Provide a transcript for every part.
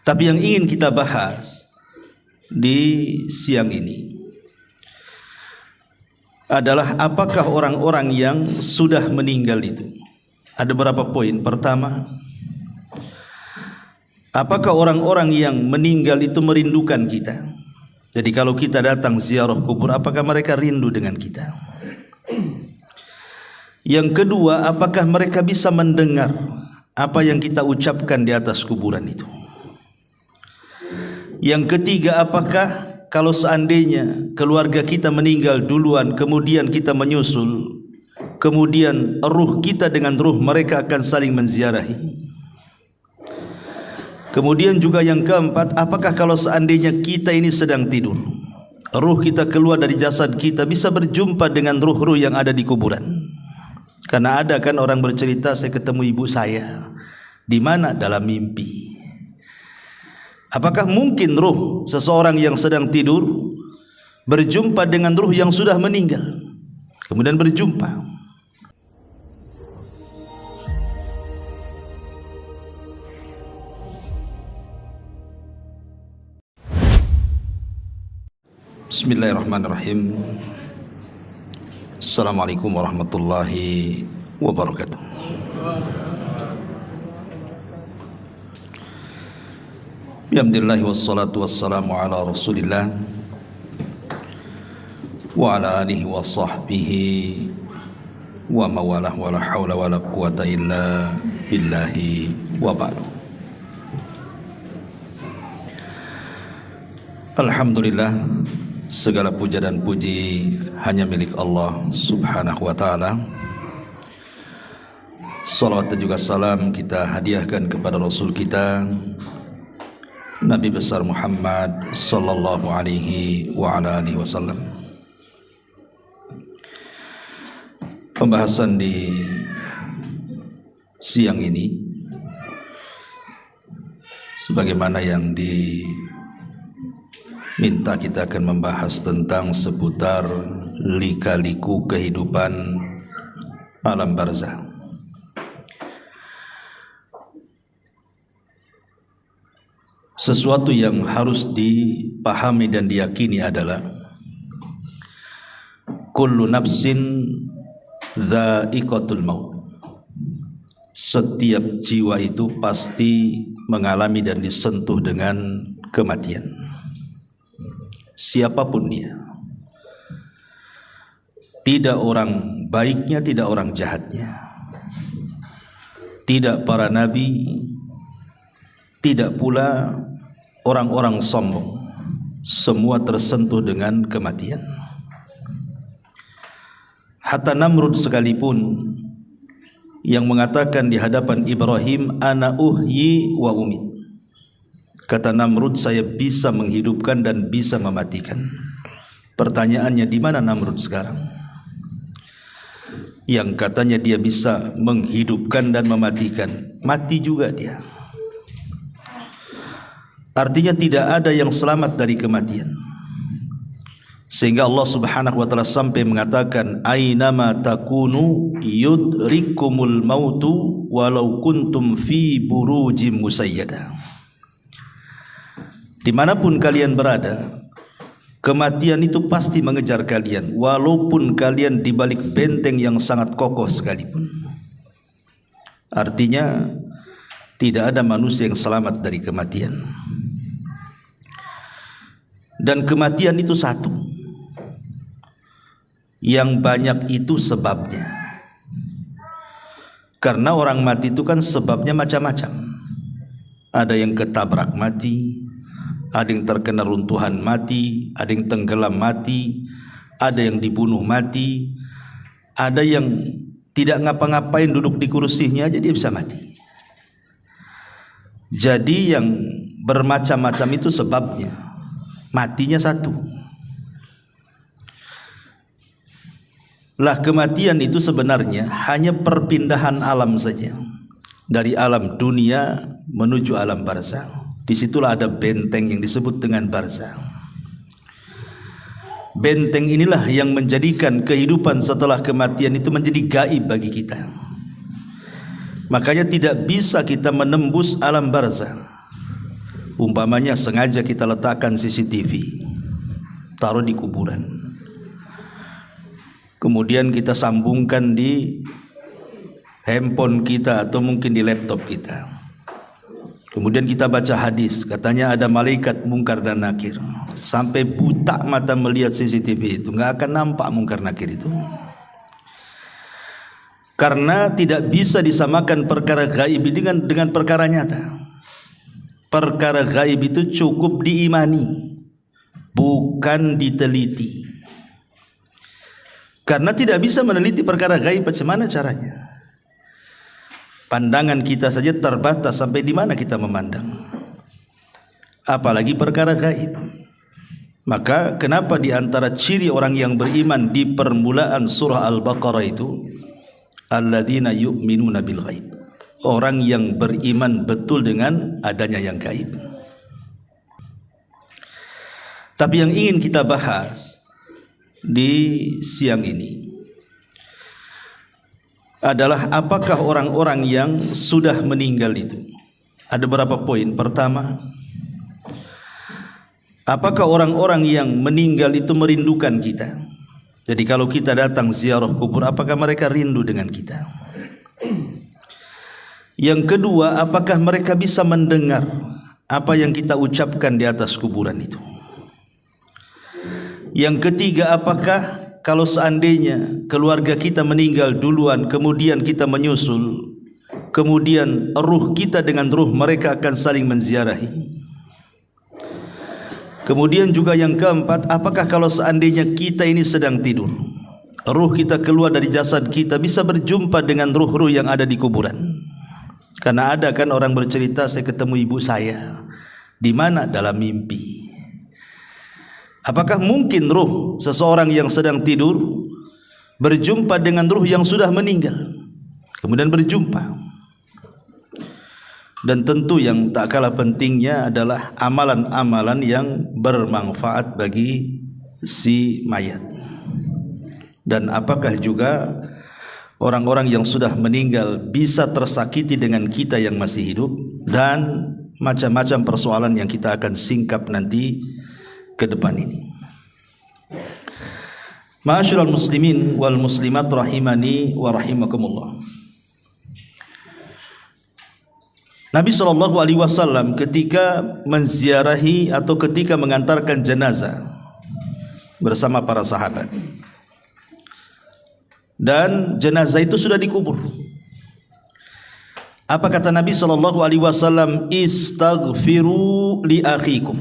Tapi yang ingin kita bahas di siang ini adalah apakah orang-orang yang sudah meninggal itu. Ada beberapa poin. Pertama, apakah orang-orang yang meninggal itu merindukan kita? Jadi kalau kita datang ziarah kubur, apakah mereka rindu dengan kita? Yang kedua, apakah mereka bisa mendengar apa yang kita ucapkan di atas kuburan itu? Yang ketiga, apakah kalau seandainya keluarga kita meninggal duluan, kemudian kita menyusul, kemudian ruh kita dengan ruh mereka akan saling menziarahi? Kemudian juga yang keempat, apakah kalau seandainya kita ini sedang tidur, ruh kita keluar dari jasad kita, bisa berjumpa dengan ruh-ruh yang ada di kuburan? Karena ada kan orang bercerita, saya ketemu ibu saya. Di mana? Dalam mimpi. Apakah mungkin ruh seseorang yang sedang tidur berjumpa dengan ruh yang sudah meninggal, kemudian berjumpa? Bismillahirrahmanirrahim. Assalamualaikum warahmatullahi wabarakatuh. Alhamdulillah wassalatu wassalamu ala rasulillah wa ala alihi wa sahbihi wa mawalah wa la hawla wa la quwata illa billahi wa ba'du. Alhamdulillah, segala puja dan puji hanya milik Allah subhanahu wa ta'ala. Salawat dan juga salam kita hadiahkan kepada Rasul kita Nabi besar Muhammad sallallahu alaihi wa ala alihi wasallam. Pembahasan di siang ini sebagaimana yang diminta, kita akan membahas tentang seputar lika-liku kehidupan alam barzakh. Sesuatu yang harus dipahami dan diyakini adalah kullu nafsin dha'iqatul maut. Setiap jiwa itu pasti mengalami dan disentuh dengan kematian, siapapun dia. Tidak orang baiknya, tidak orang jahatnya, tidak para nabi, tidak pula orang-orang sombong, semua tersentuh dengan kematian. Hatta Namrud sekalipun yang mengatakan di hadapan Ibrahim, ana uhyi wa umit. Kata Namrud, saya bisa menghidupkan dan bisa mematikan. Pertanyaannya, di mana Namrud sekarang? Yang katanya dia bisa menghidupkan dan mematikan, mati juga dia. Artinya tidak ada yang selamat dari kematian. Sehingga Allah subhanahu wa ta'ala sampai mengatakan, aynama takunu yudrikumul mautu walau kuntum fi burujim musayyada. Dimanapun kalian berada, kematian itu pasti mengejar kalian, walaupun kalian di balik benteng yang sangat kokoh sekalipun. Artinya tidak ada manusia yang selamat dari kematian. Dan kematian itu satu, yang banyak itu sebabnya. Karena orang mati itu kan sebabnya macam-macam. Ada yang ketabrak mati, ada yang terkena runtuhan mati, ada yang tenggelam mati, ada yang dibunuh mati, ada yang tidak ngapa-ngapain, duduk di kursinya aja dia bisa mati. Jadi yang bermacam-macam itu sebabnya, matinya satu. Lah kematian itu sebenarnya hanya perpindahan alam saja, dari alam dunia menuju alam barzakh. Disitulah ada benteng yang disebut dengan barzakh. Benteng inilah yang menjadikan kehidupan setelah kematian itu menjadi gaib bagi kita. Makanya tidak bisa kita menembus alam barzakh. Umpamanya sengaja kita letakkan CCTV, taruh di kuburan, kemudian kita sambungkan di handphone kita atau mungkin di laptop kita. Kemudian kita baca hadis, katanya ada malaikat mungkar dan nakir. Sampai buta mata melihat CCTV itu, nggak akan nampak mungkar nakir itu. Karena tidak bisa disamakan perkara gaib dengan perkara nyata. Perkara gaib itu cukup diimani, bukan diteliti. Karena tidak bisa meneliti perkara gaib, bagaimana caranya? Pandangan kita saja terbatas, sampai di mana kita memandang, apalagi perkara gaib. Maka kenapa di antara ciri orang yang beriman di permulaan surah Al-Baqarah itu, alladzina yu'minuna bil ghaib, orang yang beriman betul dengan adanya yang gaib. Tapi yang ingin kita bahas di siang ini adalah apakah orang-orang yang sudah meninggal itu. Ada beberapa poin. Pertama, apakah orang-orang yang meninggal itu merindukan kita? Jadi kalau kita datang ziarah kubur, apakah mereka rindu dengan kita? Yang kedua, apakah mereka bisa mendengar apa yang kita ucapkan di atas kuburan itu? Yang ketiga, apakah kalau seandainya keluarga kita meninggal duluan, kemudian kita menyusul, kemudian ruh kita dengan ruh mereka akan saling menziarahi? Kemudian juga yang keempat, apakah kalau seandainya kita ini sedang tidur, ruh kita keluar dari jasad kita, bisa berjumpa dengan ruh-ruh yang ada di kuburan? Karena ada kan orang bercerita, saya ketemu ibu saya. Di mana? Dalam mimpi. Apakah mungkin ruh seseorang yang sedang tidur berjumpa dengan ruh yang sudah meninggal, kemudian berjumpa? Dan tentu yang tak kalah pentingnya adalah amalan-amalan yang bermanfaat bagi si mayat. Dan apakah juga orang-orang yang sudah meninggal bisa tersakiti dengan kita yang masih hidup? Dan macam-macam persoalan yang kita akan singkap nanti ke depan ini. Ma'asyiral muslimin wal muslimat rahimani wa rahimakumullah. Nabi SAW ketika menziarahi atau ketika mengantarkan jenazah bersama para sahabat, dan jenazah itu sudah dikubur, apa kata Nabi SAW? Istaghfiru li akhikum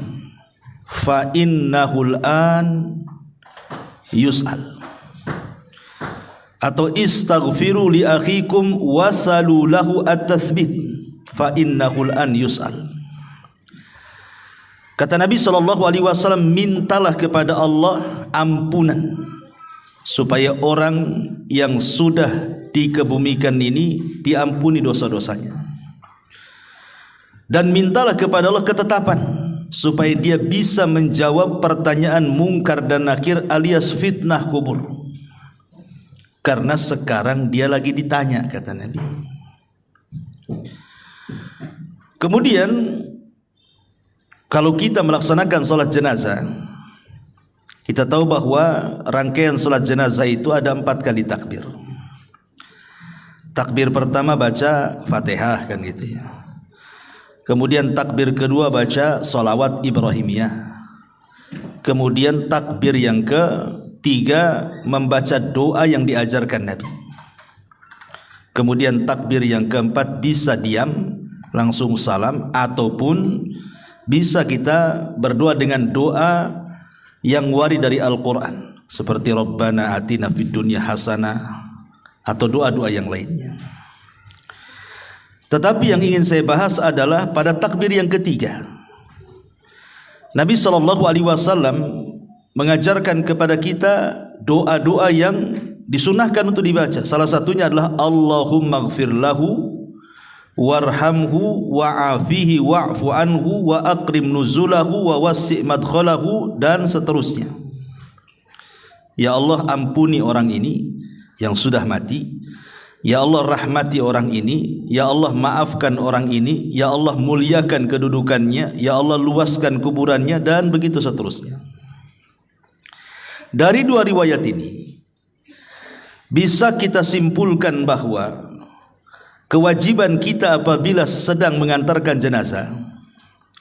fa innahul an yus'al, atau istaghfiru li akhikum wasalu lahu at-tathbit fa innahul an yus'al. Kata Nabi SAW, mintalah kepada Allah ampunan supaya orang yang sudah dikebumikan ini diampuni dosa-dosanya, dan mintalah kepada Allah ketetapan supaya dia bisa menjawab pertanyaan mungkar dan nakir alias fitnah kubur. Karena sekarang dia lagi ditanya, kata Nabi. Kemudian kalau kita melaksanakan sholat jenazah, kita tahu bahwa rangkaian sholat jenazah itu ada 4 kali takbir. Takbir pertama baca Fatihah, kan gitu ya. Kemudian takbir kedua baca sholawat Ibrahimiyah. Kemudian takbir yang ketiga membaca doa yang diajarkan Nabi. Kemudian takbir yang keempat bisa diam, langsung salam, ataupun bisa kita berdoa dengan doa yang warid dari Al-Quran, seperti Rabbana atina fid dunya hasanah, atau doa-doa yang lainnya. Tetapi yang ingin saya bahas adalah pada takbir yang ketiga, Nabi SAW mengajarkan kepada kita doa-doa yang disunahkan untuk dibaca. Salah satunya adalah Allahumma gfir lahu warhamhu wa'afihi wa'fu anhu wa akrim nuzulahu wa wasi' madkhalahu, dan seterusnya. Ya Allah, ampuni orang ini yang sudah mati, Ya Allah rahmati orang ini, Ya Allah maafkan orang ini, Ya Allah muliakan kedudukannya, Ya Allah luaskan kuburannya, dan begitu seterusnya. Dari dua riwayat ini bisa kita simpulkan bahwa kewajiban kita apabila sedang mengantarkan jenazah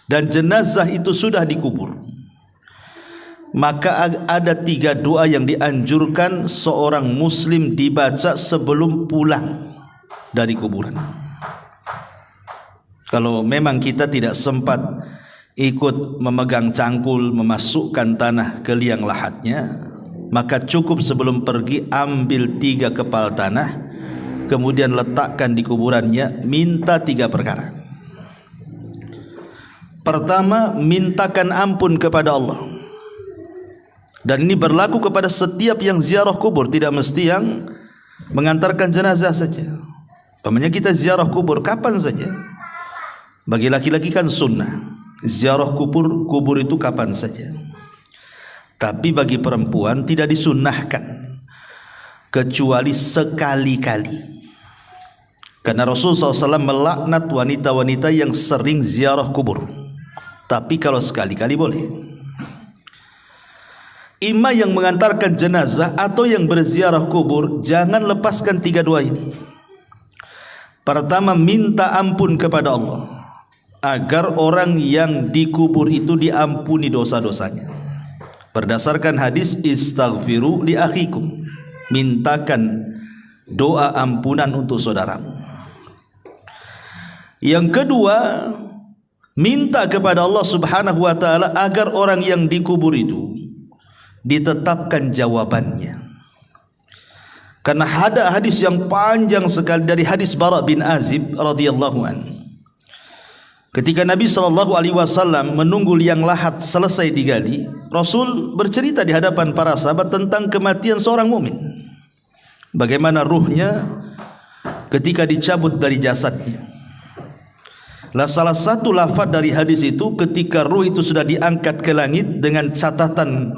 dan jenazah itu sudah dikubur, maka ada 3 doa yang dianjurkan seorang muslim dibaca sebelum pulang dari kuburan. Kalau memang kita tidak sempat ikut memegang cangkul, memasukkan tanah ke liang lahatnya, maka cukup sebelum pergi ambil 3 kepal tanah, kemudian letakkan di kuburannya, minta 3 perkara. Pertama, mintakan ampun kepada Allah. Dan ini berlaku kepada setiap yang ziarah kubur, tidak mesti yang mengantarkan jenazah saja. Umpamanya kita ziarah kubur kapan saja. Bagi laki-laki kan sunnah, ziarah kubur itu kapan saja. Tapi bagi perempuan tidak disunnahkan kecuali sekali-kali. Karena Rasulullah SAW melaknat wanita-wanita yang sering ziarah kubur. Tapi kalau sekali-kali boleh. Imam yang mengantarkan jenazah atau yang berziarah kubur, jangan lepaskan 3 doa ini. Pertama, minta ampun kepada Allah agar orang yang dikubur itu diampuni dosa-dosanya. Berdasarkan hadis istaghfiru li akhikum, mintakan doa ampunan untuk saudaramu. Yang kedua, minta kepada Allah Subhanahu wa taala agar orang yang dikubur itu ditetapkan jawabannya. Karena ada hadis yang panjang sekali dari hadis Bara bin Azib radhiyallahu an. Ketika Nabi SAW menunggu liang lahat selesai digali, Rasul bercerita di hadapan para sahabat tentang kematian seorang mukmin. Bagaimana ruhnya ketika dicabut dari jasadnya. Lah salah satu lafaz dari hadis itu, ketika ruh itu sudah diangkat ke langit dengan catatan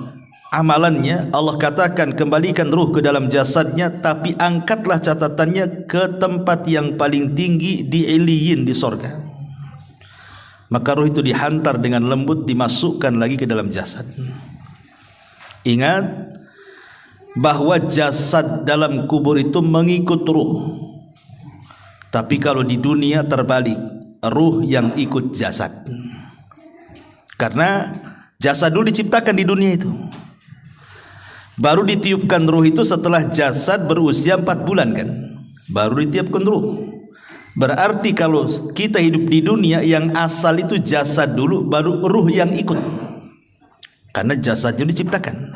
amalannya, Allah katakan kembalikan ruh ke dalam jasadnya, tapi angkatlah catatannya ke tempat yang paling tinggi di Iliyin, di sorga. Maka ruh itu dihantar dengan lembut, dimasukkan lagi ke dalam jasad. Ingat bahwa jasad dalam kubur itu mengikut ruh. Tapi kalau di dunia terbalik, ruh yang ikut jasad. Karena jasad dulu diciptakan di dunia itu, baru ditiupkan ruh itu setelah jasad berusia 4 bulan kan, baru ditiupkan ruh. Berarti kalau kita hidup di dunia, yang asal itu jasad dulu, baru ruh yang ikut, karena jasadnya diciptakan.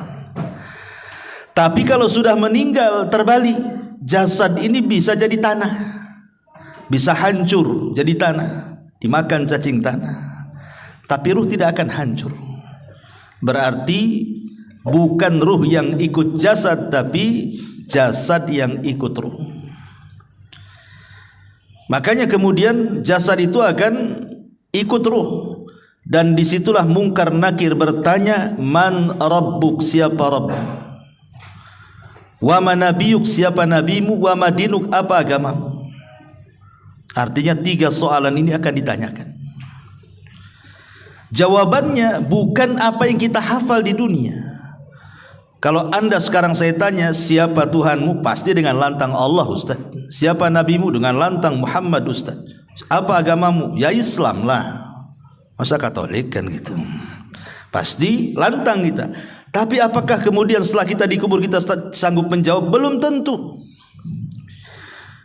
Tapi kalau sudah meninggal terbalik, jasad ini bisa jadi tanah, bisa hancur jadi tanah, dimakan cacing tanah, tapi ruh tidak akan hancur. Berarti bukan ruh yang ikut jasad, tapi jasad yang ikut ruh. Makanya kemudian jasad itu akan ikut ruh, dan disitulah Mungkar Nakir bertanya, man rabbuk, siapa Rabb, wa man nabiyuk, siapa nabimu, wa madinuk, apa agamamu. Artinya 3 soalan ini akan ditanyakan. Jawabannya bukan apa yang kita hafal di dunia. Kalau anda sekarang saya tanya, siapa Tuhanmu? Pasti dengan lantang Allah, Ustaz. Siapa nabimu? Dengan lantang Muhammad, Ustaz. Apa agamamu? Ya Islam lah. Masa Katolik kan gitu? Pasti lantang kita. Tapi apakah kemudian setelah kita dikubur kita sanggup menjawab? Belum tentu.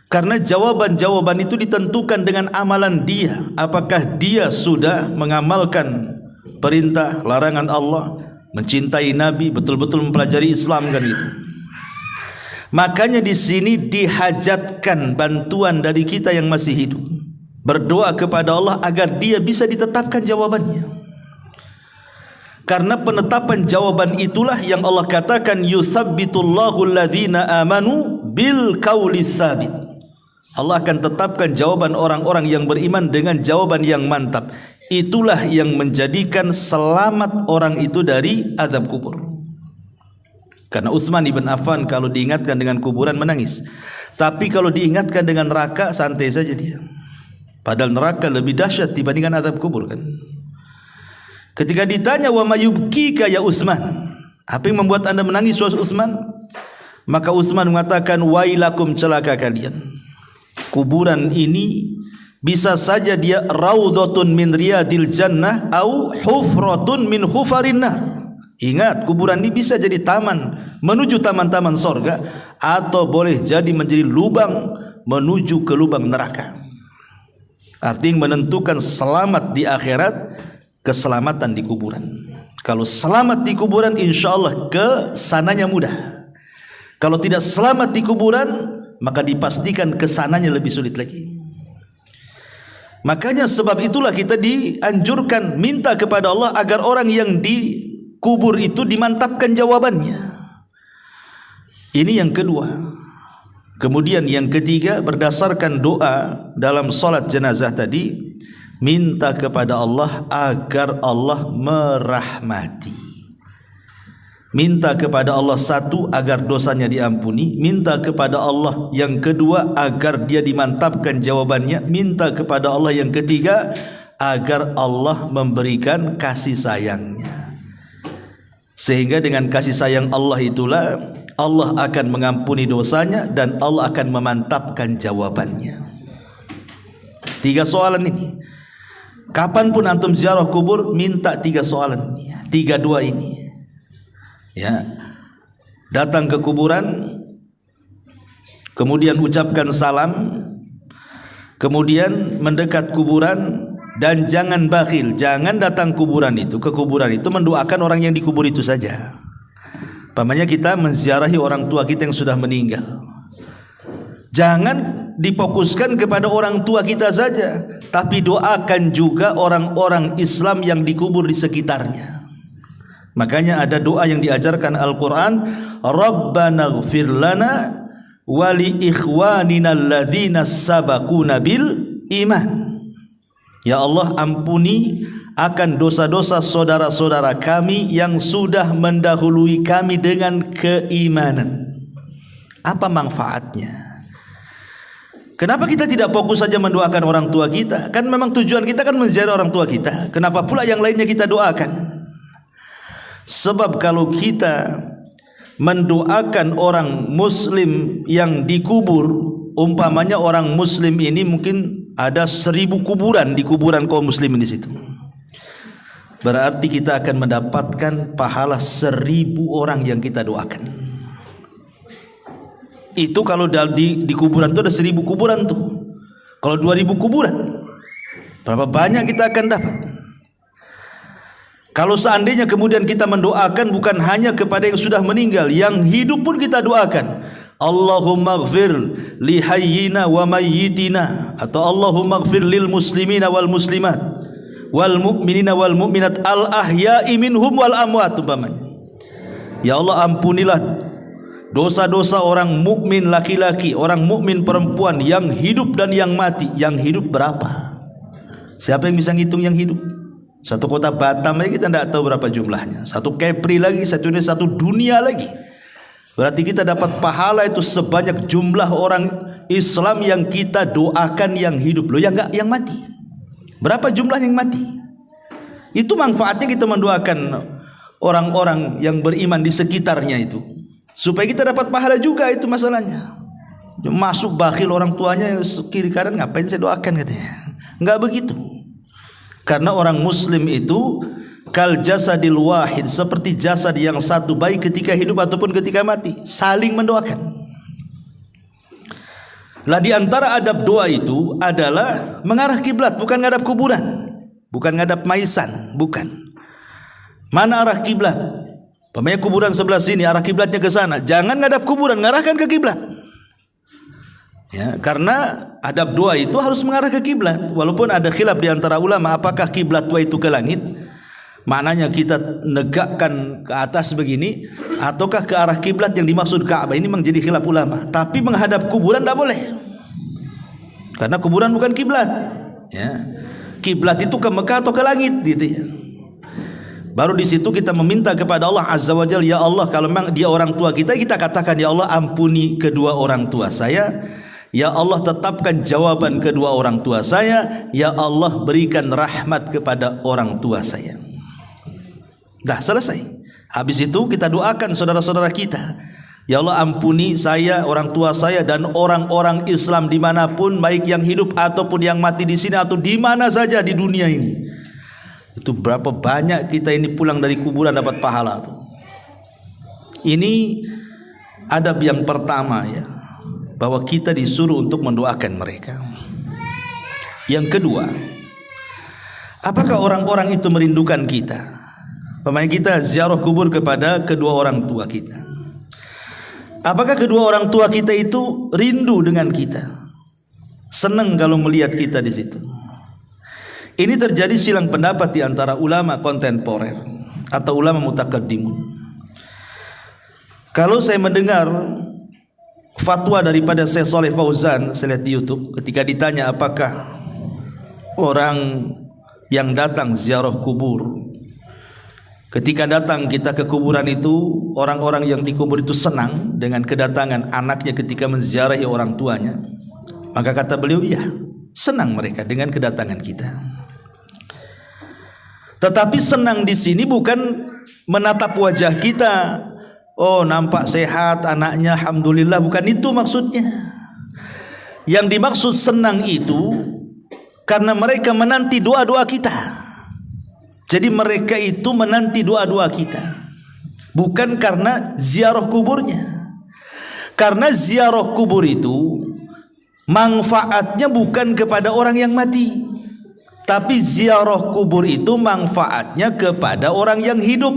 Karena jawaban-jawaban itu ditentukan dengan amalan dia. Apakah dia sudah mengamalkan perintah larangan Allah, mencintai Nabi, betul-betul mempelajari Islam kan itu. Makanya di sini dihajatkan bantuan dari kita yang masih hidup. Berdoa kepada Allah agar dia bisa ditetapkan jawabannya. Karena penetapan jawaban itulah yang Allah katakan, yusabbitullahu alladhina amanu bil qauli tsabit. Allah akan tetapkan jawaban orang-orang yang beriman dengan jawaban yang mantap. Itulah yang menjadikan selamat orang itu dari azab kubur. Karena Utsman ibn Affan kalau diingatkan dengan kuburan menangis. Tapi kalau diingatkan dengan neraka santai saja dia. Padahal neraka lebih dahsyat dibandingkan azab kubur kan. Ketika ditanya wa mayubkika ya Utsman, apa yang membuat anda menangis wahai Utsman? Maka Utsman mengatakan wailakum, celaka kalian. Kuburan ini bisa saja dia raudhatun min riyadil jannah au hufratun min hufarin nar. Ingat, kuburan ini bisa jadi taman menuju taman-taman sorga, atau boleh jadi menjadi lubang menuju ke lubang neraka. Artinya menentukan selamat di akhirat, keselamatan di kuburan. Kalau selamat di kuburan, insya Allah kesananya mudah. Kalau tidak selamat di kuburan, maka dipastikan kesananya lebih sulit lagi. Makanya sebab itulah kita dianjurkan minta kepada Allah agar orang yang dikubur itu dimantapkan jawabannya. Ini yang kedua. Kemudian yang ketiga, berdasarkan doa dalam salat jenazah tadi, minta kepada Allah agar Allah merahmati. Minta kepada Allah satu, agar dosanya diampuni. Minta kepada Allah yang kedua, agar dia dimantapkan jawabannya. Minta kepada Allah yang ketiga, agar Allah memberikan kasih sayangnya. Sehingga dengan kasih sayang Allah itulah Allah akan mengampuni dosanya dan Allah akan memantapkan jawabannya. 3 soalan ini. Kapanpun antum ziarah kubur, minta 3 soalan ini, 3 doa ini. Ya, datang ke kuburan, kemudian ucapkan salam, kemudian mendekat kuburan, dan jangan bakhil, jangan datang ke kuburan itu mendoakan orang yang dikubur itu saja. Pamannya kita menziarahi orang tua kita yang sudah meninggal, jangan difokuskan kepada orang tua kita saja, tapi doakan juga orang-orang Islam yang dikubur di sekitarnya. Makanya ada doa yang diajarkan Al-Quran, Rabbana ighfir lana wa li ikhwanina alladhina sabaquna bil iman. Ya Allah, ampuni akan dosa-dosa saudara-saudara kami yang sudah mendahului kami dengan keimanan. Apa manfaatnya? Kenapa kita tidak fokus saja mendoakan orang tua kita? Kan memang tujuan kita kan menziarah orang tua kita. Kenapa pula yang lainnya kita doakan? Sebab kalau kita mendoakan orang muslim yang dikubur, umpamanya orang muslim ini mungkin ada 1000 kuburan di kuburan kaum muslimin di situ, berarti kita akan mendapatkan pahala 1000 orang yang kita doakan. Itu kalau di kuburan itu ada 1000 kuburan tuh. Kalau 2000 kuburan, berapa banyak kita akan dapat? Kalau seandainya kemudian kita mendoakan bukan hanya kepada yang sudah meninggal, yang hidup pun kita doakan. Allahumma ighfir li hayyina wa mayyitina, atau Allahumma ighfir lil muslimina wal muslimat wal mu'minina wal mu'minat al ahya'i minhum wal amwat, umpamanya. Ya Allah, ampunilah dosa-dosa orang mukmin laki-laki, orang mukmin perempuan yang hidup dan yang mati. Yang hidup berapa? Siapa yang bisa ngitung yang hidup? Satu kota Batam aja kita tidak tahu berapa jumlahnya. Satu Kepri lagi, satu dunia lagi. Berarti kita dapat pahala itu sebanyak jumlah orang Islam yang kita doakan yang hidup. Loh, yang mati. Berapa jumlah yang mati? Itu manfaatnya kita mendoakan orang-orang yang beriman di sekitarnya itu, supaya kita dapat pahala juga. Itu masalahnya. Masuk bakhil orang tuanya kiri kanan, ngapain saya doakan katanya. Enggak begitu. Karena orang muslim itu kal jasadil wahid, seperti jasad yang satu, baik ketika hidup ataupun ketika mati, saling mendoakan. Lah di antara adab doa itu adalah mengarah kiblat, bukan ngadap kuburan, bukan ngadap maisan, bukan. Mana arah kiblat? Pemain kuburan sebelah sini, arah kiblatnya ke sana. Jangan ngadap kuburan, ngarahkan ke kiblat. Ya, karena adab doa itu harus mengarah ke kiblat. Walaupun ada khilaf di antara ulama apakah kiblat doa itu ke langit, maknanya kita negakkan ke atas begini, ataukah ke arah kiblat yang dimaksud Ka'bah. Ini memang jadi khilaf ulama. Tapi menghadap kuburan tidak boleh, karena kuburan bukan kiblat. Ya, kiblat itu ke Mekah atau ke langit gitu ya. Baru di situ kita meminta kepada Allah Azza wa Jalla, ya Allah, kalau memang dia orang tua kita, kita katakan, ya Allah, ampuni kedua orang tua saya. Ya Allah, tetapkan jawaban kedua orang tua saya. Ya Allah, berikan rahmat kepada orang tua saya. Dah selesai. Habis itu kita doakan saudara-saudara kita. Ya Allah, ampuni saya, orang tua saya, dan orang-orang Islam dimanapun, baik yang hidup ataupun yang mati di sini atau di mana saja di dunia ini. Itu berapa banyak kita ini pulang dari kuburan dapat pahala tuh. Ini adab yang pertama, ya, bahwa kita disuruh untuk mendoakan mereka. Yang kedua, apakah orang-orang itu merindukan kita? Pemain kita ziarah kubur kepada kedua orang tua kita. Apakah kedua orang tua kita itu rindu dengan kita? Senang kalau melihat kita di situ. Ini terjadi silang pendapat di antara ulama kontemporer atau ulama mutaqaddimun. Kalau saya mendengar fatwa daripada Syekh Shalih Fauzan, saya lihat di YouTube, ketika ditanya apakah orang yang datang ziarah kubur, ketika datang kita ke kuburan itu, orang-orang yang dikubur itu senang dengan kedatangan anaknya ketika menziarahi orang tuanya, maka kata beliau, iya, senang mereka dengan kedatangan kita. Tetapi senang di sini bukan menatap wajah kita, oh nampak sehat anaknya, alhamdulillah, bukan itu maksudnya. Yang dimaksud senang itu karena mereka menanti doa-doa kita. Jadi mereka itu menanti doa-doa kita, bukan karena ziarah kuburnya. Karena ziarah kubur itu manfaatnya bukan kepada orang yang mati, tapi ziarah kubur itu manfaatnya kepada orang yang hidup.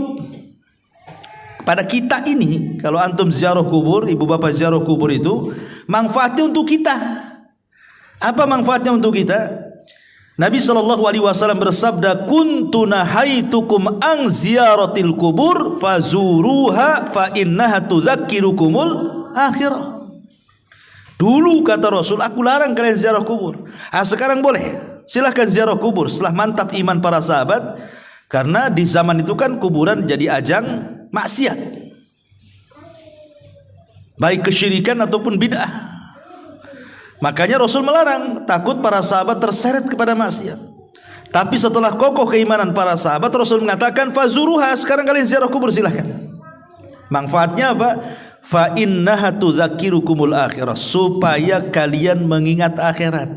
Pada kita ini, kalau antum ziarah kubur, ibu bapak ziarah kubur itu manfaatnya untuk kita. Apa manfaatnya untuk kita? Nabi SAW bersabda, kuntu nahaitukum an ziyaratil kubur fazuruha fa innaha tudzakkirukumul akhirah. Dulu kata Rasul, aku larang kalian ziarah kubur. Sekarang boleh. Silahkan ziarah kubur setelah mantap iman para sahabat, karena di zaman itu kan kuburan jadi ajang maksiat, baik kesyirikan ataupun bid'ah. Makanya Rasul melarang, takut para sahabat terseret kepada maksiat. Tapi setelah kokoh keimanan para sahabat, Rasul mengatakan fazuruha, sekarang kalian ziarah kubur silahkan. Manfaatnya apa? Fa innaha tudzakirukumul akhirah, supaya kalian mengingat akhirat,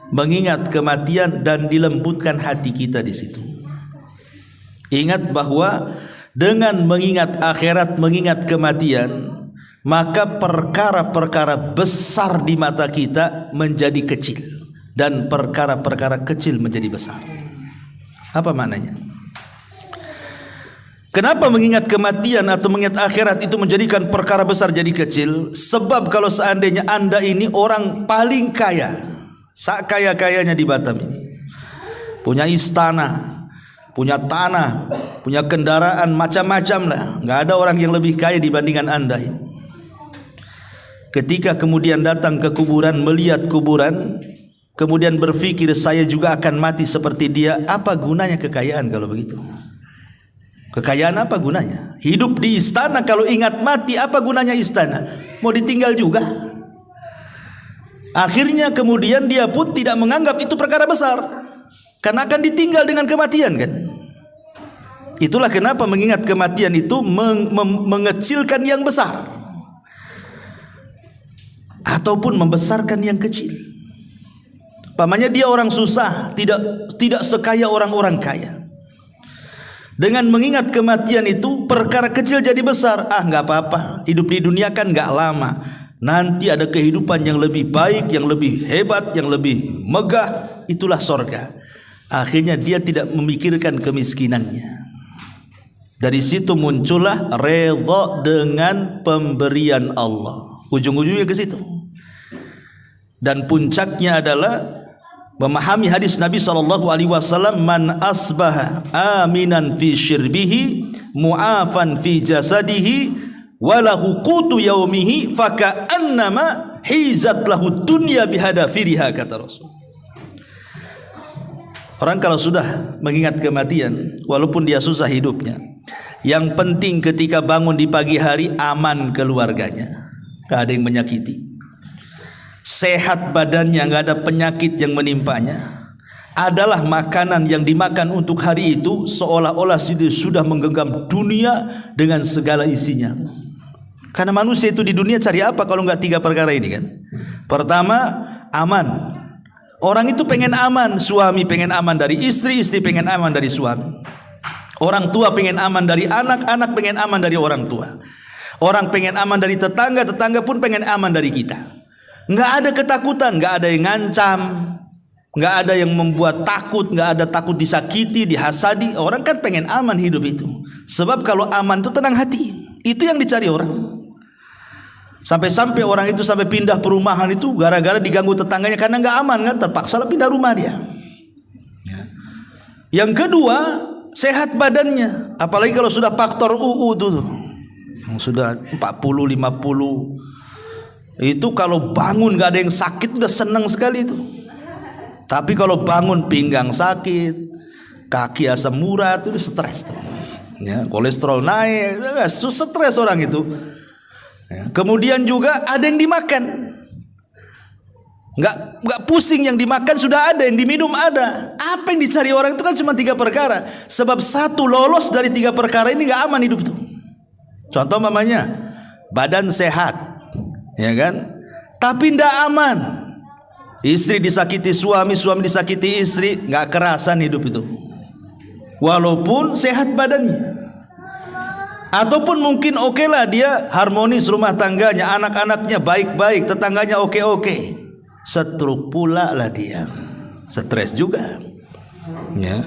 mengingat kematian, dan dilembutkan hati kita di situ. Ingat bahwa dengan mengingat akhirat, mengingat kematian, maka perkara-perkara besar di mata kita menjadi kecil, dan perkara-perkara kecil menjadi besar. Apa maknanya? Kenapa mengingat kematian atau mengingat akhirat itu menjadikan perkara besar jadi kecil? Sebab kalau seandainya Anda ini orang paling kaya, sakaya-kayanya di Batam ini, punya istana, punya tanah, punya kendaraan macam-macam lah, nggak ada orang yang lebih kaya dibandingkan Anda ini. Ketika kemudian datang ke kuburan, melihat kuburan, kemudian berpikir saya juga akan mati seperti dia, apa gunanya kekayaan kalau begitu? Kekayaan apa gunanya? Hidup di istana kalau ingat mati, apa gunanya istana? Mau ditinggal juga. Akhirnya kemudian dia pun tidak menganggap itu perkara besar, karena akan ditinggal dengan kematian kan. Itulah kenapa mengingat kematian itu mengecilkan yang besar, ataupun membesarkan yang kecil. Pamannya dia orang susah, tidak sekaya orang-orang kaya. Dengan mengingat kematian itu, perkara kecil jadi besar. Nggak apa-apa, hidup di dunia kan nggak lama, nanti ada kehidupan yang lebih baik, yang lebih hebat, yang lebih megah, itulah sorga. Akhirnya dia tidak memikirkan kemiskinannya. Dari situ muncullah redha dengan pemberian Allah. Ujung-ujungnya ke situ. Dan puncaknya adalah memahami hadis Nabi SAW, man asbaha aminan fi syirbihi mu'afan fi jasadihi walahu qutu yaumihi faka'annama hizat lahu dunya bihadafiriha, kata Rasul. Orang kalau sudah mengingat kematian, walaupun dia susah hidupnya, yang penting ketika bangun di pagi hari aman keluarganya, gak ada yang menyakiti, sehat badannya, gak ada penyakit yang menimpanya, adalah makanan yang dimakan untuk hari itu seolah-olah sudah menggenggam dunia dengan segala isinya. Karena manusia itu di dunia cari apa kalau nggak 3 perkara ini kan? Pertama, aman. Orang itu pengen aman, suami pengen aman dari istri, istri pengen aman dari suami. Orang tua pengen aman dari anak, anak pengen aman dari orang tua. Orang pengen aman dari tetangga, tetangga pun pengen aman dari kita. Nggak ada ketakutan, nggak ada yang ngancam, nggak ada yang membuat takut, nggak ada takut disakiti, dihasadi. Orang kan pengen aman hidup itu. Sebab kalau aman itu tenang hati. Itu yang dicari orang. Sampai-sampai orang itu sampai pindah perumahan itu gara-gara diganggu tetangganya karena nggak aman kan, terpaksa lah pindah rumah dia. Yang kedua, sehat badannya. Apalagi kalau sudah faktor UU tuh, yang sudah 40, 50, itu kalau bangun nggak ada yang sakit udah senang sekali itu. Tapi kalau bangun pinggang sakit, kaki asam urat, itu stres tuh. Ya, kolesterol naik, stres orang itu. Ya. Kemudian juga ada yang dimakan, nggak pusing, yang dimakan sudah ada, yang diminum ada. Apa yang dicari orang itu kan cuma 3 perkara. Sebab satu lolos dari 3 perkara ini nggak aman hidup itu. Contoh mamanya, badan sehat, ya kan? Tapi nggak aman. Istri disakiti suami, suami disakiti istri, nggak kerasan hidup itu. Walaupun sehat badannya. Ataupun mungkin oke lah dia harmonis rumah tangganya, anak-anaknya baik-baik, tetangganya oke-oke. Stroke pula lah dia, stres juga. Ya.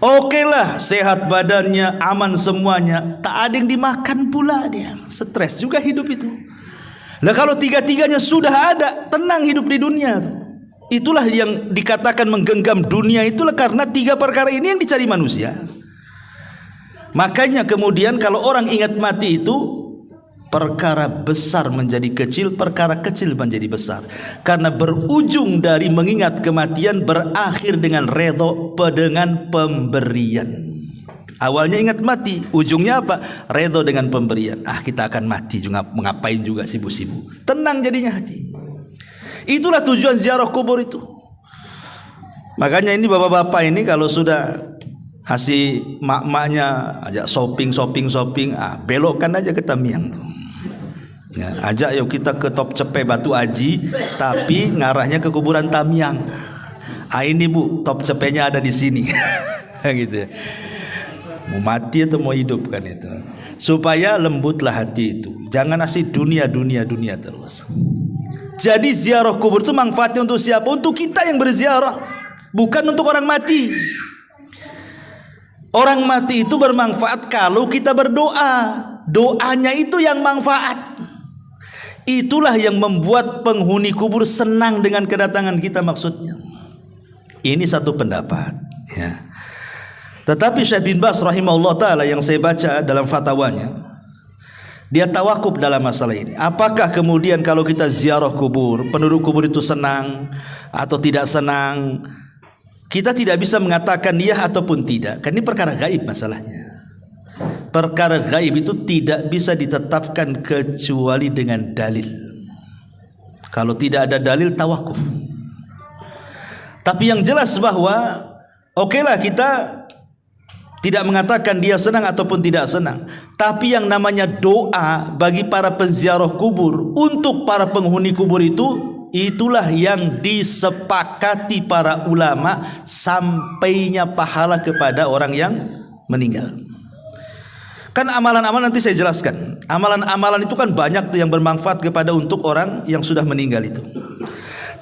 Oke lah sehat badannya, aman semuanya, tak ada yang dimakan pula dia, stres juga hidup itu. Nah kalau 3-tiganya sudah ada, tenang hidup di dunia tuh. Itulah yang dikatakan menggenggam dunia, itulah karena 3 perkara ini yang dicari manusia. Makanya kemudian kalau orang ingat mati itu, perkara besar menjadi kecil, perkara kecil menjadi besar. Karena berujung dari mengingat kematian berakhir dengan redho, dengan pemberian. Awalnya ingat mati, ujungnya apa? Redho dengan pemberian. Kita akan mati juga, mengapain juga sibuk-sibuk. Tenang jadinya hati. Itulah tujuan ziarah kubur itu. Makanya ini bapak-bapak ini kalau sudah kasih mak-maknya ajak shopping, belokkan aja ke Tamiang tuh. Ya, ajak yuk kita ke Top Cepe Batu Aji, tapi ngarahnya ke kuburan Tamiang. Ini bu, Top Cepenya ada di sini. Gitu ya. Mau mati atau mau hidup kan itu. Supaya lembutlah hati itu. Jangan asih dunia terus. Jadi ziarah kubur itu manfaatnya untuk siapa? Untuk kita yang berziarah, bukan untuk orang mati. Orang mati itu bermanfaat kalau kita berdoa. Doanya itu yang manfaat. Itulah yang membuat penghuni kubur senang dengan kedatangan kita maksudnya. Ini satu pendapat ya. Tetapi Syekh bin Baz rahimahullah ta'ala yang saya baca dalam fatwanya, dia tawakuf dalam masalah ini. Apakah kemudian kalau kita ziarah kubur, penduduk kubur itu senang atau tidak senang? Kita tidak bisa mengatakan iya ataupun tidak. Kan ini perkara gaib masalahnya. Perkara gaib itu tidak bisa ditetapkan kecuali dengan dalil. Kalau tidak ada dalil, tawakuf. Tapi yang jelas bahwa okelah kita tidak mengatakan dia senang ataupun tidak senang. Tapi yang namanya doa bagi para penziarah kubur, untuk para penghuni kubur itu, itulah yang disepakati para ulama sampainya pahala kepada orang yang meninggal. Kan amalan-amalan nanti saya jelaskan. Amalan-amalan itu kan banyak tuh yang bermanfaat kepada untuk orang yang sudah meninggal itu.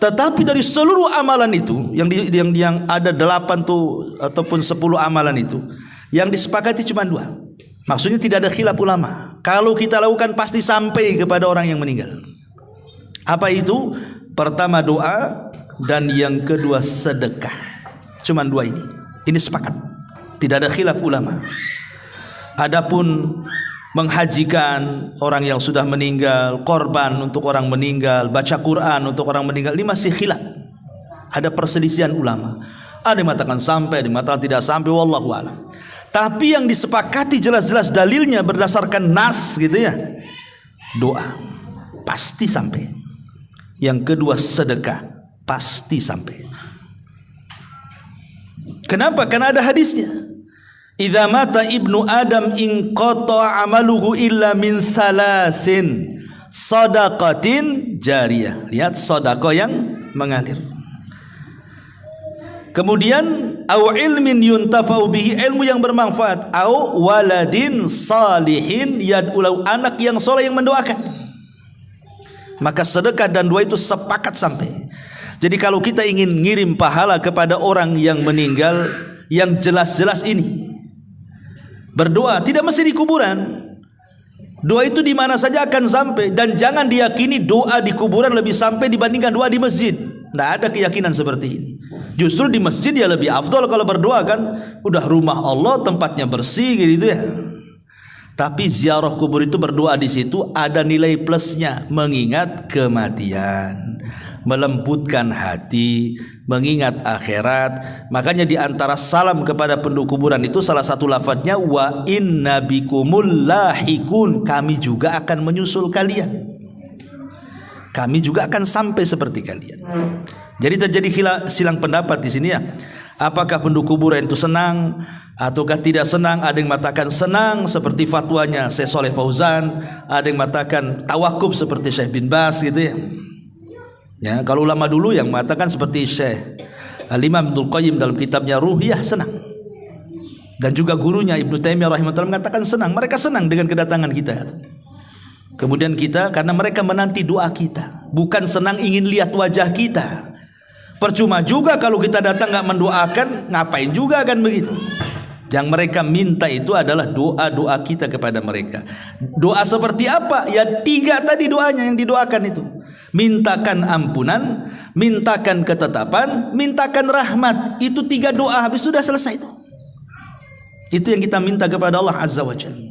Tetapi dari seluruh amalan itu yang ada 8 tuh ataupun 10 amalan itu, yang disepakati cuma 2. Maksudnya tidak ada khilaf ulama. Kalau kita lakukan pasti sampai kepada orang yang meninggal. Apa itu? Pertama doa, dan yang kedua sedekah. Cuma 2 ini. Ini sepakat. Tidak ada khilaf ulama. Adapun menghajikan orang yang sudah meninggal, korban untuk orang meninggal, baca Quran untuk orang meninggal, ini masih khilaf. Ada perselisihan ulama. Ada yang mengatakan sampai, ada yang mengatakan tidak sampai, wallahu a'lam. Tapi yang disepakati jelas-jelas dalilnya berdasarkan nas gitu ya, doa pasti sampai. Yang kedua sedekah pasti sampai. Kenapa? Karena ada hadisnya. Idza mata ibnu Adam in qata amaluhu illa min thalathin, sadaqatin jariyah. Lihat, sedekah yang mengalir. Kemudian au ilmin yuntafa'u bihi, ilmu yang bermanfaat, au waladin salihin yad'u, anak yang soleh yang mendoakan. Maka sedekah dan doa itu sepakat sampai. Jadi kalau kita ingin ngirim pahala kepada orang yang meninggal, yang jelas-jelas ini berdoa, tidak mesti di kuburan. Doa itu di mana saja akan sampai. Dan jangan diyakini doa di kuburan lebih sampai dibandingkan doa di masjid. Tidak ada keyakinan seperti ini. Justru di masjid ya lebih afdol kalau berdoa, kan udah rumah Allah, tempatnya bersih gitu ya. Tapi ziarah kubur itu, berdoa di situ ada nilai plusnya, mengingat kematian, melembutkan hati, mengingat akhirat. Makanya di antara salam kepada penduduk kuburan itu salah satu lafadznya wa inna bikumul lahikun, kami juga akan menyusul kalian. Kami juga akan sampai seperti kalian. Jadi terjadi silang pendapat di sini ya. Apakah penduduk kuburan itu senang ataukah tidak senang? Ada yang mengatakan senang seperti fatwanya Syekh Shalih Fauzan, ada yang mengatakan tawakuf seperti Syekh bin Baz gitu ya. Ya, kalau ulama dulu yang mengatakan seperti Syekh Al-Imam Ibnul Qayyim dalam kitabnya Ruhiyah, senang. Dan juga gurunya Ibnu Taimiyah rahimahullah mengatakan senang. Mereka senang dengan kedatangan kita. Kemudian kita, karena mereka menanti doa kita, bukan senang ingin lihat wajah kita. Percuma juga kalau kita datang nggak mendoakan, ngapain juga kan begitu. Yang mereka minta itu adalah doa-doa kita kepada mereka. Doa seperti apa? Ya 3 tadi doanya yang didoakan itu. Mintakan ampunan, mintakan ketetapan, mintakan rahmat. Itu 3 doa, habis sudah selesai itu. Itu yang kita minta kepada Allah Azza wa Jalla.